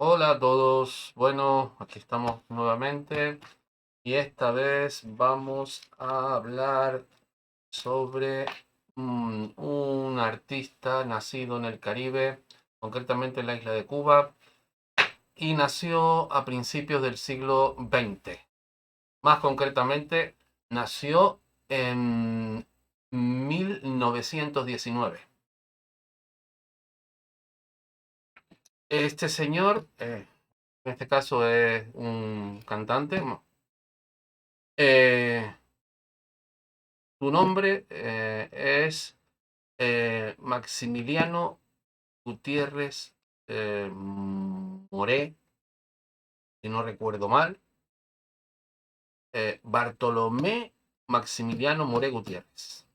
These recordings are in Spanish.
Hola a todos, bueno, aquí estamos nuevamente y esta vez vamos a hablar sobre un artista nacido en el Caribe, concretamente en la isla de Cuba, y nació a principios del siglo XX. Más concretamente, nació en 1919. Este señor, en este caso es un cantante. eh, Su nombre es Maximiliano Gutiérrez Moré, si no recuerdo mal. Bartolomé Maximiliano Moré Gutiérrez,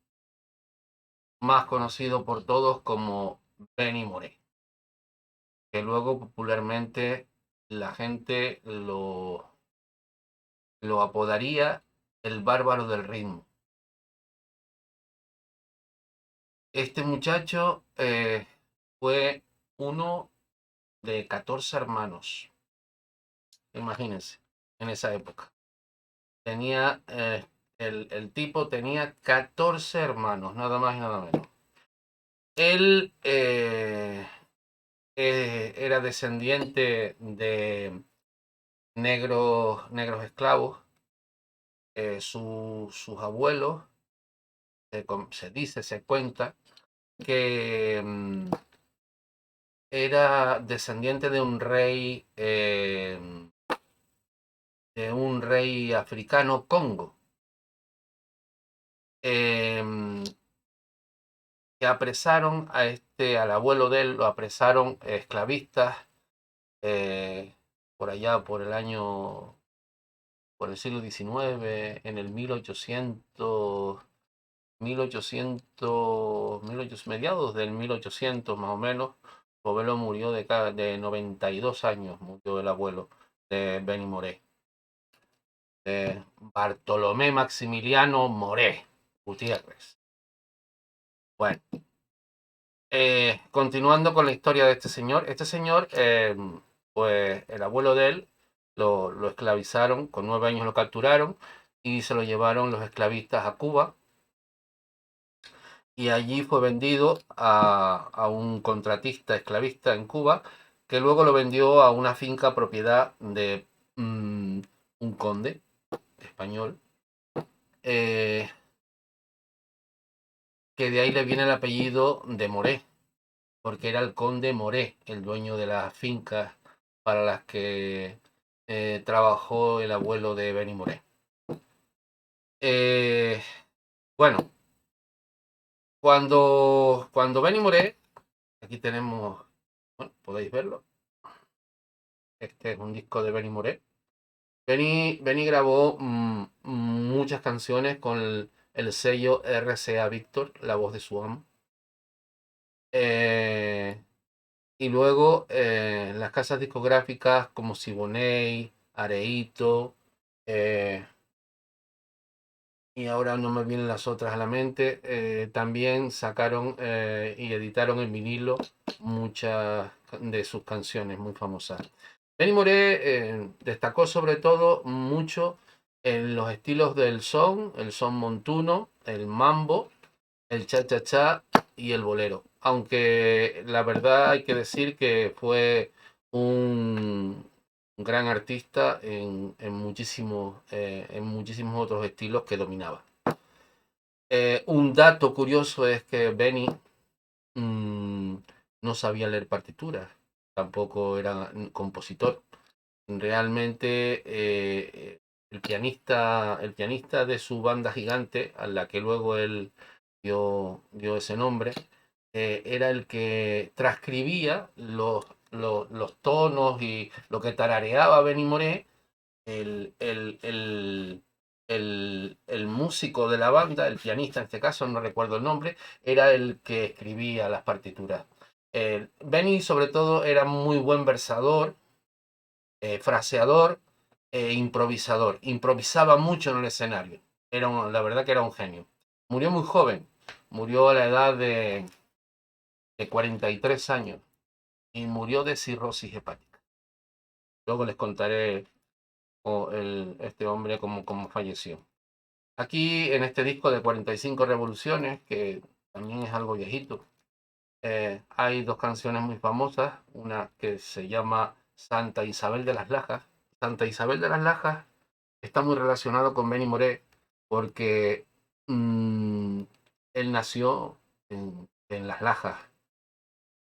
más conocido por todos como Benny Moré, que luego popularmente la gente lo apodaría el bárbaro del ritmo. Este muchacho fue uno de 14 hermanos. Imagínense, en esa época. Tenía, el tipo tenía 14 hermanos, nada más y nada menos. Él era descendiente de negros esclavos. Sus abuelos, se dice, se cuenta, que era descendiente de un rey africano Congo. Em, que apresaron al abuelo de él, lo apresaron esclavistas por allá, por el siglo XIX, en el 1800, mediados del 1800 más o menos. Su abuelo murió de 92 años, murió el abuelo de Benny Moré. Bartolomé Maximiliano Moré Gutiérrez. Bueno, continuando con la historia de este señor, pues el abuelo de él lo esclavizaron, con 9 años lo capturaron y se lo llevaron los esclavistas a Cuba, y allí fue vendido a un contratista esclavista en Cuba, que luego lo vendió a una finca propiedad de un conde español, eh, que de ahí le viene el apellido de Moré, porque era el conde Moré, el dueño de las fincas para las que trabajó el abuelo de Benny Moré. Eh, bueno, cuando Benny Moré, aquí tenemos, bueno, podéis verlo, este es un disco de Benny Moré. Benny grabó muchas canciones con el sello RCA Victor, la voz de su amo. Eh, Y luego las casas discográficas como Siboney, Areito, eh, y ahora no me vienen las otras a la mente, también sacaron y editaron en vinilo muchas de sus canciones muy famosas. Benny Moré destacó sobre todo mucho en los estilos del son, el son montuno, el mambo, el cha-cha-cha y el bolero. Aunque la verdad hay que decir que fue un gran artista en muchísimos otros estilos que dominaba. Un dato curioso es que Benny mmm, no sabía leer partituras, tampoco era compositor. Realmente el pianista de su banda gigante, a la que luego él dio ese nombre, era el que transcribía los tonos y lo que tarareaba Benny Moré. El músico de la banda, el pianista en este caso, no recuerdo el nombre, era el que escribía las partituras. Benny sobre todo era muy buen versador, fraseador e improvisador. Improvisaba mucho en el escenario. La verdad que era un genio. Murió muy joven. Murió a la edad de 43 años y murió de cirrosis hepática. Luego les contaré este hombre cómo falleció. Aquí en este disco de 45 revoluciones, que también es algo viejito, hay dos canciones muy famosas, una que se llama Santa Isabel de las Lajas. Santa Isabel de las Lajas está muy relacionado con Benny Moré porque mm, él nació en Las Lajas,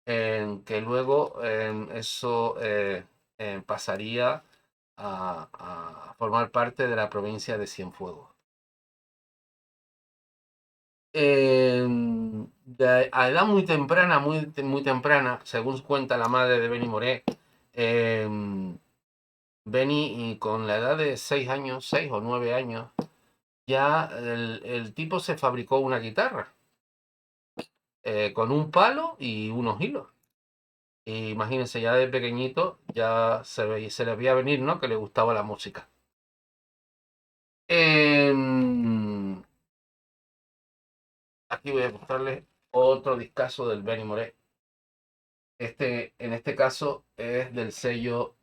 que luego eso pasaría a formar parte de la provincia de Cienfuegos. A edad muy temprana, muy temprana, según cuenta la madre de Benny Moré, Benny, y con la edad de 6 años, 6 o 9 años, ya el tipo se fabricó una guitarra con un palo y unos hilos. Y imagínense, ya de pequeñito ya se le veía venir, ¿no? Que le gustaba la música. Em, Aquí voy a mostrarles otro discazo del Benny Moré. En este caso es del sello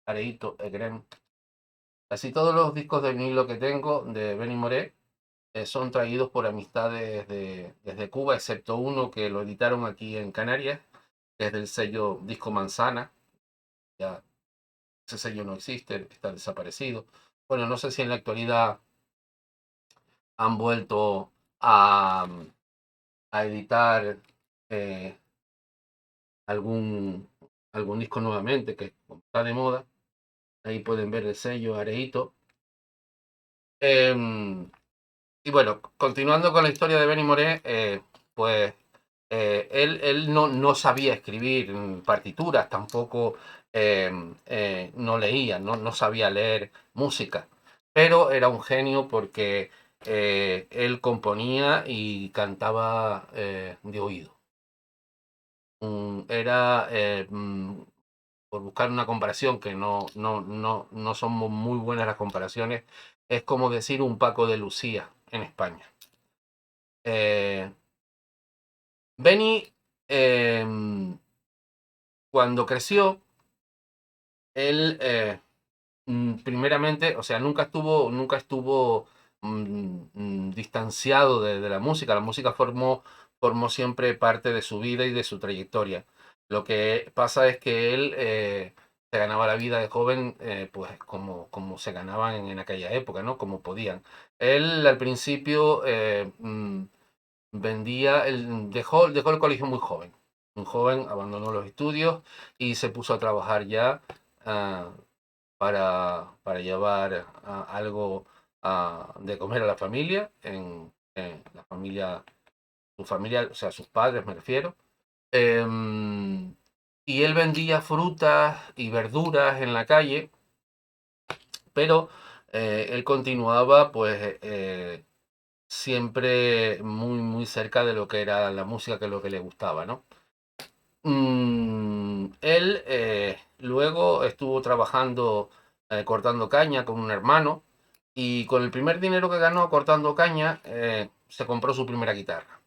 Areito Egren. Casi todos los discos de vinilo que tengo de Benny Moré son traídos por amistades desde Cuba, excepto uno que lo editaron aquí en Canarias, que es del sello Disco Manzana. Ya ese sello no existe, está desaparecido. Bueno, no sé si en la actualidad han vuelto a editar eh, algún, algún disco nuevamente, que está de moda. Ahí pueden ver el sello Areito. Em, y bueno, continuando con la historia de Benny Moré, pues él no sabía escribir partituras, tampoco no leía, no sabía leer música, pero era un genio porque él componía y cantaba de oído. Era, por buscar una comparación, que no son muy buenas las comparaciones, es como decir un Paco de Lucía en España. Eh, Benny, cuando creció, él primeramente, o sea, nunca estuvo distanciado de la música. La música formó siempre parte de su vida y de su trayectoria. Lo que pasa es que él se ganaba la vida de joven, pues como se ganaban en aquella época, ¿no? Como podían. Él al principio dejó el colegio muy joven. Un joven abandonó los estudios y se puso a trabajar ya ah, para llevar algo de comer a la familia, en la familia, su familia, o sea, sus padres me refiero. Y él vendía frutas y verduras en la calle, pero él continuaba pues siempre muy cerca de lo que era la música, que es lo que le gustaba, ¿no? Él luego estuvo trabajando cortando caña con un hermano, y con el primer dinero que ganó cortando caña se compró su primera guitarra.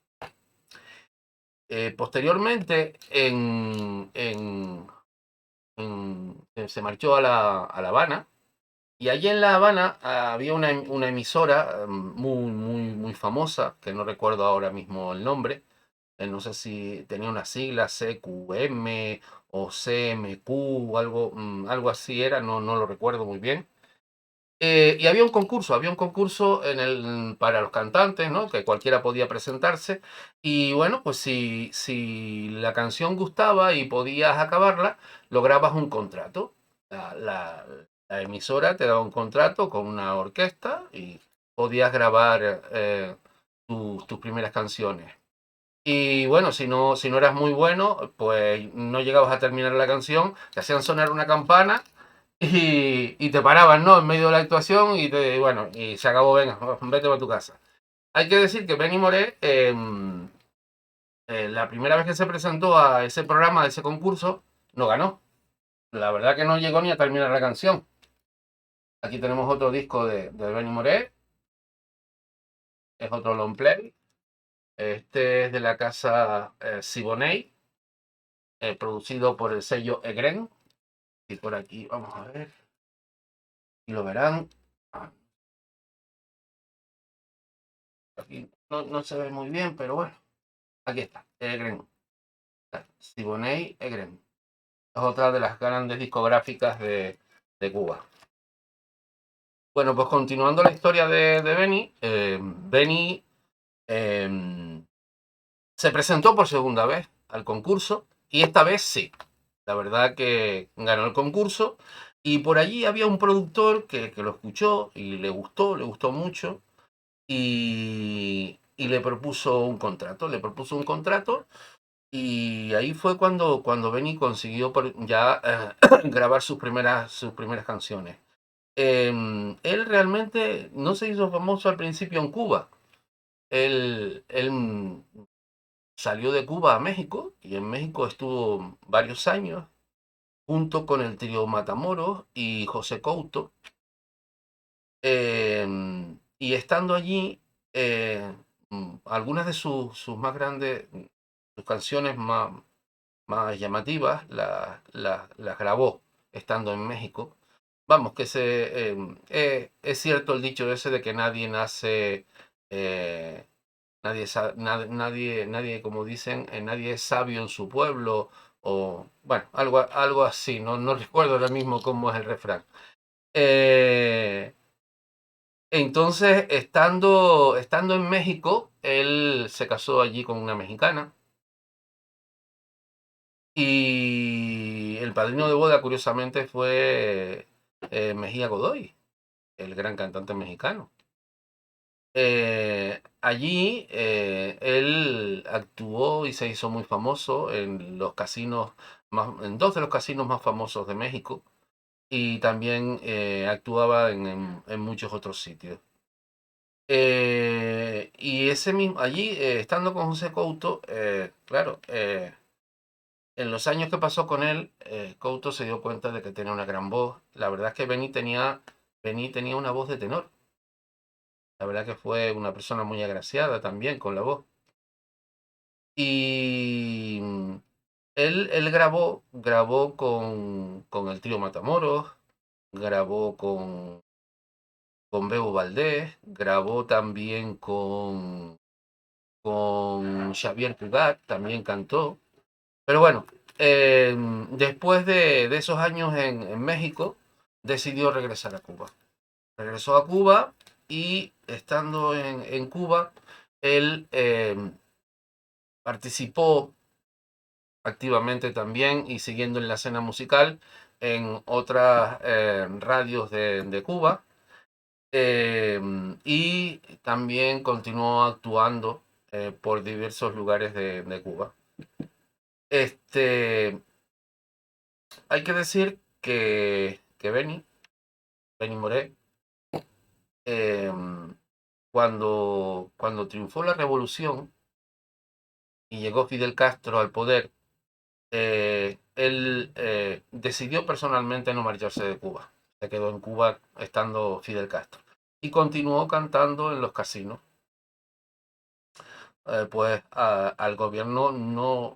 Posteriormente se marchó a La Habana, y allí en La Habana había una emisora muy famosa, que no recuerdo ahora mismo el nombre. No sé si tenía una sigla CQM o CMQ, algo así era, no lo recuerdo muy bien. Y había un concurso para los cantantes, ¿no? Que cualquiera podía presentarse. Y bueno, pues si la canción gustaba y podías acabarla, lograbas un contrato. La, la- la emisora te daba un contrato con una orquesta y podías grabar tus primeras canciones. Y bueno, si no eras muy bueno, pues no llegabas a terminar la canción, te hacían sonar una campana y te paraban, ¿no? En medio de la actuación bueno, y se acabó, venga, vete a tu casa. Hay que decir que Benny Moré, la primera vez que se presentó a ese programa, a ese concurso, no ganó. La verdad que no llegó ni a terminar la canción. Aquí tenemos otro disco de Benny Moré, es otro long play. Este es de la casa Siboney, producido por el sello Egren. Y por aquí, vamos a ver. Y lo verán. Aquí no se ve muy bien, pero bueno. Aquí está, Egren. Siboney Egren. Es otra de las grandes discográficas de Cuba. Bueno, pues continuando la historia de Benny, Benny se presentó por segunda vez al concurso y esta vez sí. La verdad que ganó el concurso y por allí había un productor que lo escuchó y le gustó mucho y le propuso un contrato. Le propuso un contrato y ahí fue cuando Benny consiguió ya grabar sus primeras canciones. Él realmente no se hizo famoso al principio en Cuba. Él salió de Cuba a México y en México estuvo varios años junto con el trío Matamoros y José Couto. Y estando allí, algunas de sus más grandes, sus canciones más llamativas, las grabó estando en México. Vamos, que es cierto el dicho ese de que nadie nace, nadie, como dicen, nadie es sabio en su pueblo, o bueno, algo así, no recuerdo ahora mismo cómo es el refrán. Entonces, estando en México, él se casó allí con una mexicana. Y el padrino de boda, curiosamente, fue Mejía Godoy, el gran cantante mexicano. Allí él actuó y se hizo muy famoso en los casinos, en dos de los casinos más famosos de México y también actuaba en muchos otros sitios. Y ese mismo, allí, estando con José Couto, claro, en los años que pasó con él, Couto se dio cuenta de que tenía una gran voz. La verdad es que Benny tenía una voz de tenor. La verdad que fue una persona muy agraciada también con la voz. Y él grabó con el trío Matamoros, grabó con Bebo Valdés, grabó también con Xavier Cugat, también cantó. Pero bueno, después de esos años en México, decidió regresar a Cuba. Regresó a Cuba y estando en Cuba, él participó activamente también y siguiendo en la escena musical en otras radios de Cuba y también continuó actuando por diversos lugares de Cuba. Hay que decir que Benny Moré, cuando triunfó la revolución y llegó Fidel Castro al poder, él decidió personalmente no marcharse de Cuba. Se quedó en Cuba estando Fidel Castro. Y continuó cantando en los casinos. Pues al gobierno no,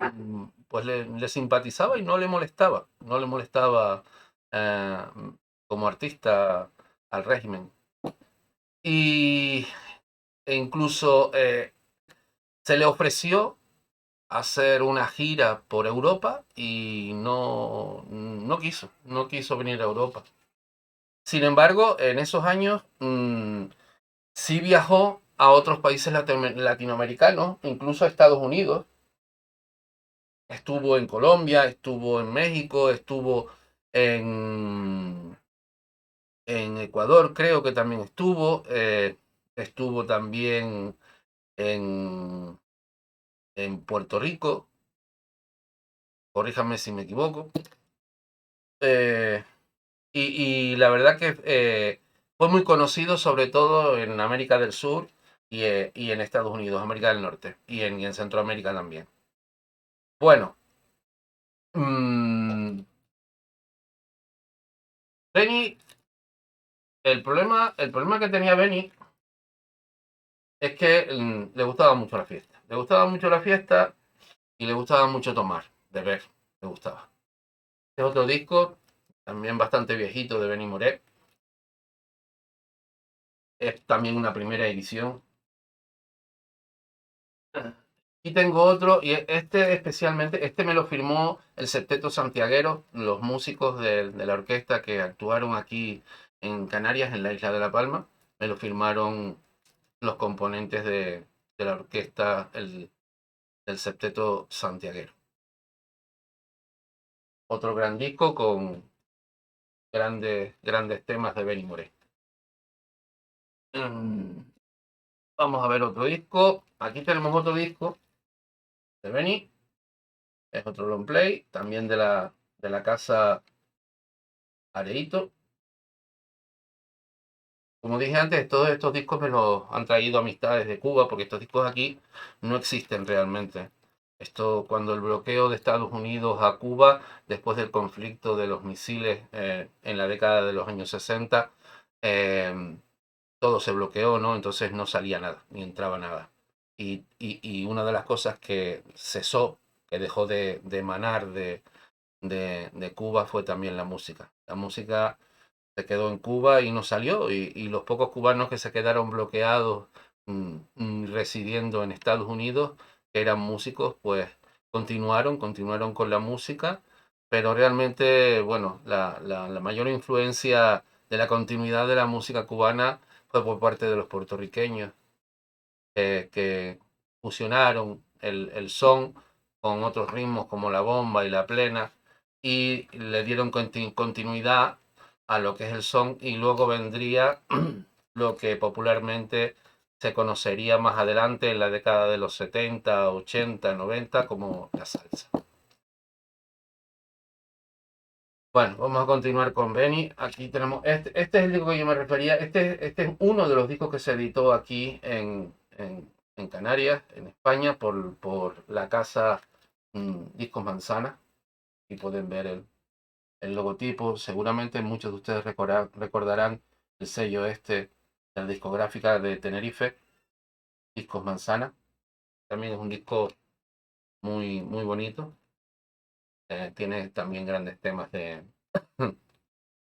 pues le simpatizaba y no le molestaba. No le molestaba eh, como artista al régimen. Y e incluso se le ofreció hacer una gira por Europa y no quiso venir a Europa. Sin embargo, en esos años sí viajó a otros países latinoamericanos, incluso a Estados Unidos. Estuvo en Colombia, estuvo en México, estuvo en, en Ecuador, creo que también estuvo también en, en Puerto Rico, corríjame si me equivoco. Eh, y la verdad que fue muy conocido sobre todo en América del Sur y en Estados Unidos, América del Norte y en Centroamérica también. Bueno, Benny, el problema que tenía Benny es que le gustaba mucho la fiesta. Le gustaba mucho la fiesta y le gustaba mucho tomar, beber, le gustaba. Este otro disco también bastante viejito de Benny Moré. Es también una primera edición. Y tengo otro, y este especialmente, este me lo firmó el Septeto Santiaguero, los músicos de la orquesta que actuaron aquí en Canarias, en la isla de La Palma. Me lo firmaron los componentes de la orquesta del Septeto Santiaguero. Otro gran disco con grandes temas de Benny Moré. Vamos a ver otro disco. Aquí tenemos otro disco de Benny. Es otro long play, también de la casa Areito. Como dije antes, todos estos discos me los han traído amistades de Cuba, porque estos discos aquí no existen realmente. Esto, cuando el bloqueo de Estados Unidos a Cuba, después del conflicto de los misiles en la década de los años 60, eh, todo se bloqueó, ¿no? Entonces no salía nada, ni entraba nada. Y una de las cosas que cesó, que dejó de emanar de Cuba fue también la música. La música se quedó en Cuba y no salió, y los pocos cubanos que se quedaron bloqueados residiendo en Estados Unidos, que eran músicos, pues continuaron con la música, pero realmente, bueno, la mayor influencia de la continuidad de la música cubana fue por parte de los puertorriqueños, que fusionaron el son con otros ritmos como la bomba y la plena, y le dieron continuidad a lo que es el son, y luego vendría lo que popularmente se conocería más adelante en la década de los 70, 80, 90 como la salsa. Bueno, vamos a continuar con Benny. Aquí tenemos, este es el disco que yo me refería. Este es uno de los discos que se editó aquí en Canarias, en España, por la casa Discos Manzana. Y pueden ver el logotipo. Seguramente muchos de ustedes recordarán el sello de la discográfica de Tenerife, Discos Manzana. También es un disco muy bonito. Tiene también grandes temas de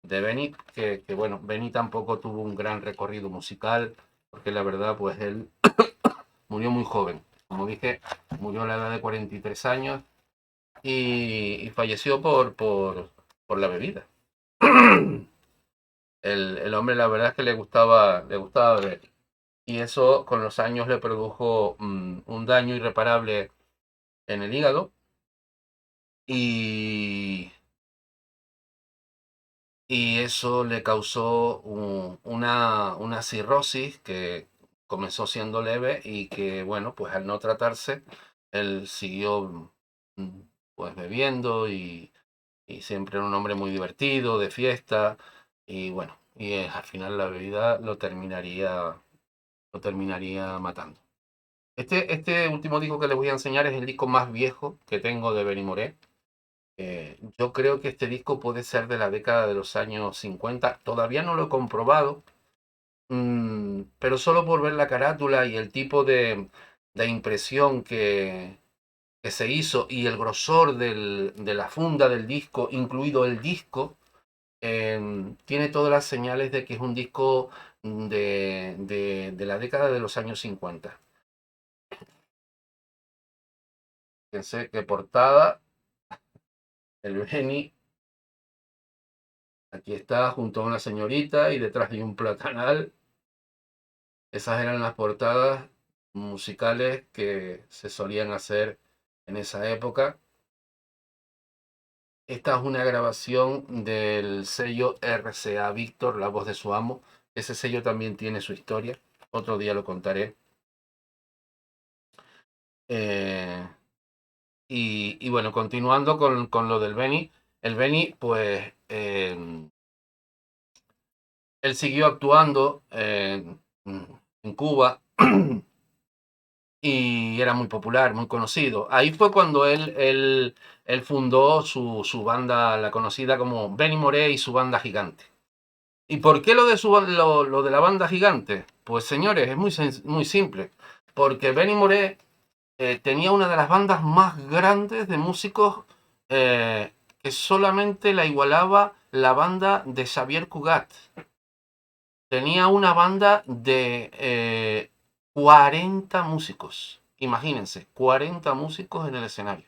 Benny, que bueno, Benny tampoco tuvo un gran recorrido musical, porque la verdad, pues él murió muy joven. Como dije, murió a la edad de 43 años y falleció por la bebida. El hombre, la verdad es que le gustaba beber. Y eso con los años le produjo un daño irreparable en el hígado. Y y eso le causó una cirrosis que comenzó siendo leve, y que, bueno, pues al no tratarse, él siguió mm, pues bebiendo, y siempre era un hombre muy divertido, de fiesta, y bueno, al final la bebida lo terminaría matando. Este último disco que les voy a enseñar es el disco más viejo que tengo de Benny Moré. Yo creo que este disco puede ser de la década de los años 50. Todavía no lo he comprobado, pero solo por ver la carátula y el tipo de impresión que se hizo, y el grosor de la funda del disco, incluido el disco, tiene todas las señales de que es un disco de la década de los años 50. Pensé que portada, el Benny. Aquí está junto a una señorita y detrás de un platanal. Esas eran las portadas musicales que se solían hacer en esa época. Esta es una grabación del sello RCA Víctor, La Voz de su Amo. Ese sello también tiene su historia. Otro día lo contaré. Eh, y bueno, continuando con lo del Benny. El Benny, pues, él siguió actuando en Cuba. Y era muy popular, muy conocido. Ahí fue cuando él fundó su banda, la conocida como Benny Moré y su banda gigante. ¿Y por qué lo de la banda gigante? Pues señores, es muy simple. Porque Benny Moré tenía una de las bandas más grandes de músicos, que solamente la igualaba la banda de Xavier Cugat. Tenía una banda de 40 músicos. Imagínense, 40 músicos en el escenario.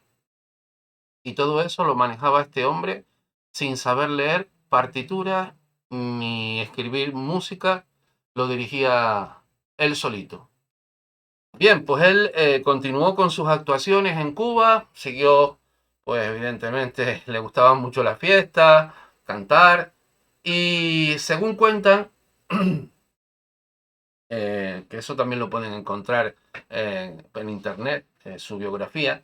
Y todo eso lo manejaba este hombre sin saber leer partituras ni escribir música. Lo dirigía él solito. Bien, pues él continuó con sus actuaciones en Cuba, siguió, pues evidentemente le gustaban mucho las fiestas, cantar, y según cuentan, que eso también lo pueden encontrar en internet, su biografía,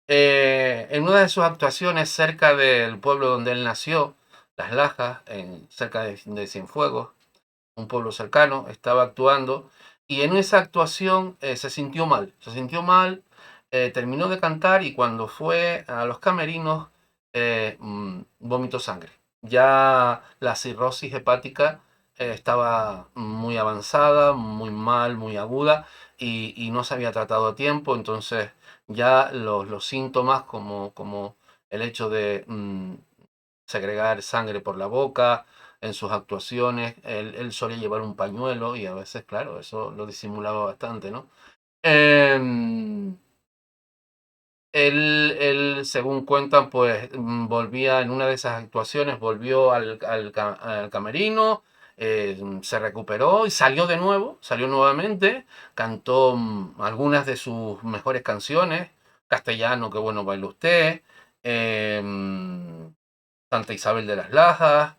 en una de sus actuaciones cerca del pueblo donde él nació, Las Lajas, cerca de Cienfuegos, un pueblo cercano, estaba actuando y en esa actuación se sintió mal, terminó de cantar y cuando fue a los camerinos vomitó sangre. Ya la cirrosis hepática estaba muy avanzada, muy mal, muy aguda y no se había tratado a tiempo, entonces ya los síntomas como el hecho de segregar sangre por la boca, en sus actuaciones, él solía llevar un pañuelo y a veces, claro, eso lo disimulaba bastante, ¿no? Em, él, según cuentan, pues volvía en una de esas actuaciones, volvió al camerino, se recuperó y salió nuevamente, cantó algunas de sus mejores canciones, Castellano, qué bueno baila usted, Santa Isabel de las Lajas,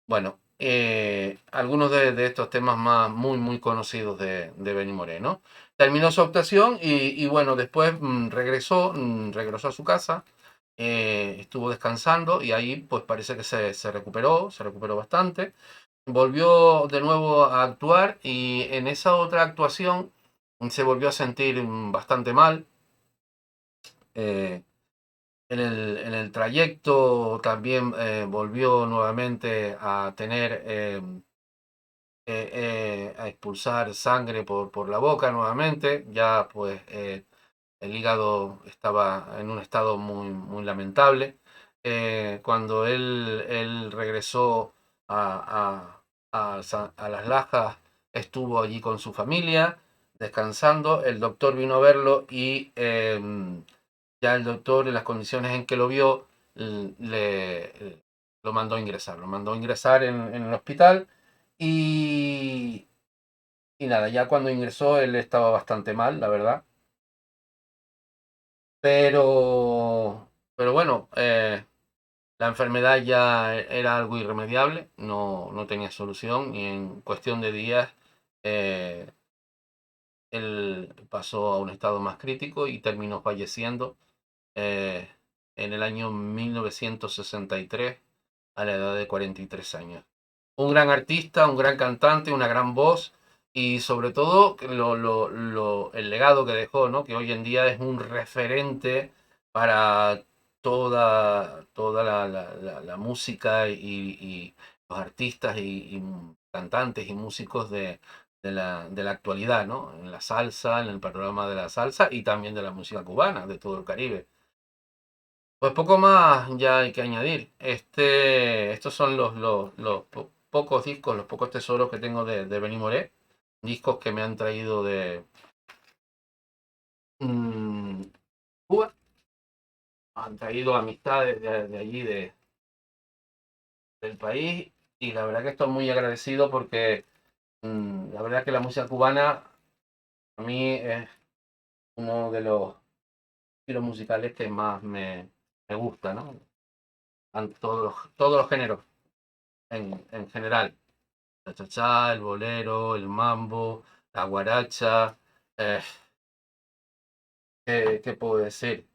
bueno, algunos de estos temas más muy conocidos de Benny Moré, terminó su actuación y bueno, después regresó a su casa, estuvo descansando y ahí pues parece que se recuperó bastante. Volvió de nuevo a actuar y en esa otra actuación se volvió a sentir bastante mal. eh, en el trayecto también volvió nuevamente a tener a expulsar sangre por la boca nuevamente. Ya pues el hígado estaba en un estado muy lamentable. Cuando él regresó a Las Lajas, estuvo allí con su familia, descansando. El doctor vino a verlo y ya el doctor, en las condiciones en que lo vio, lo mandó a ingresar. Lo mandó a ingresar en el hospital y, y nada, ya cuando ingresó él estaba bastante mal, la verdad. Pero bueno, la enfermedad ya era algo irremediable, no tenía solución y en cuestión de días eh, él pasó a un estado más crítico y terminó falleciendo eh, en el año 1963 a la edad de 43 años. Un gran artista, un gran cantante, una gran voz y sobre todo el legado que dejó, ¿no? Que hoy en día es un referente para toda la música y los artistas y cantantes y músicos de la actualidad, ¿no? En la salsa, en el panorama de la salsa y también de la música cubana, de todo el Caribe. Pues poco más ya hay que añadir. Estos son los pocos discos, los pocos tesoros que tengo de Benny Moré. Discos que me han traído de mm, Cuba. Han traído amistades de allí, del país. Y la verdad que estoy muy agradecido porque la verdad que la música cubana a mí es uno de los estilos musicales que más me gusta, ¿no? Todos los géneros en general. El chachá, el bolero, el mambo, la guaracha, eh, ¿qué puedo decir?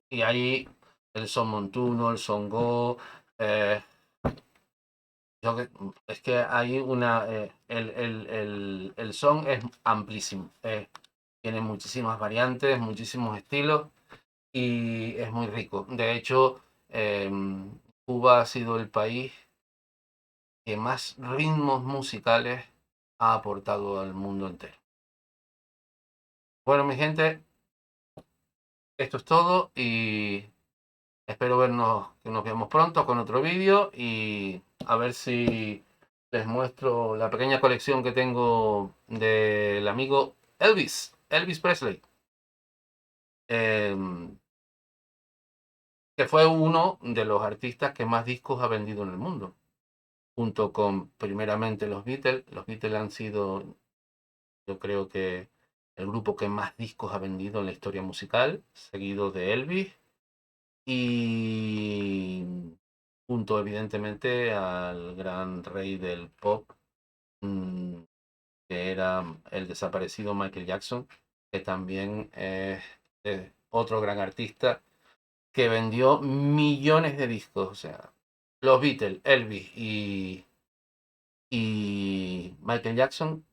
Y ahí el son montuno, el songo, eh, es que hay el son es amplísimo, tiene muchísimas variantes, muchísimos estilos y es muy rico. De hecho, Cuba ha sido el país que más ritmos musicales ha aportado al mundo entero. Bueno, mi gente, esto es todo y Espero que nos veamos pronto con otro vídeo y a ver si les muestro la pequeña colección que tengo del amigo Elvis Presley, em, que fue uno de los artistas que más discos ha vendido en el mundo, junto con primeramente los Beatles. Los Beatles han sido, yo creo que el grupo que más discos ha vendido en la historia musical, seguido de Elvis y junto evidentemente al gran rey del pop, mm, que era el desaparecido Michael Jackson, que también es otro gran artista que vendió millones de discos. O sea, los Beatles, Elvis y Michael Jackson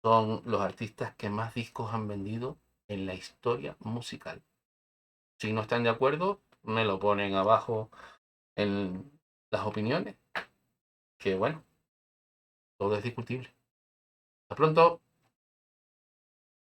son los artistas que más discos han vendido en la historia musical. Si no están de acuerdo, me lo ponen abajo en las opiniones, que bueno, todo es discutible. Hasta pronto.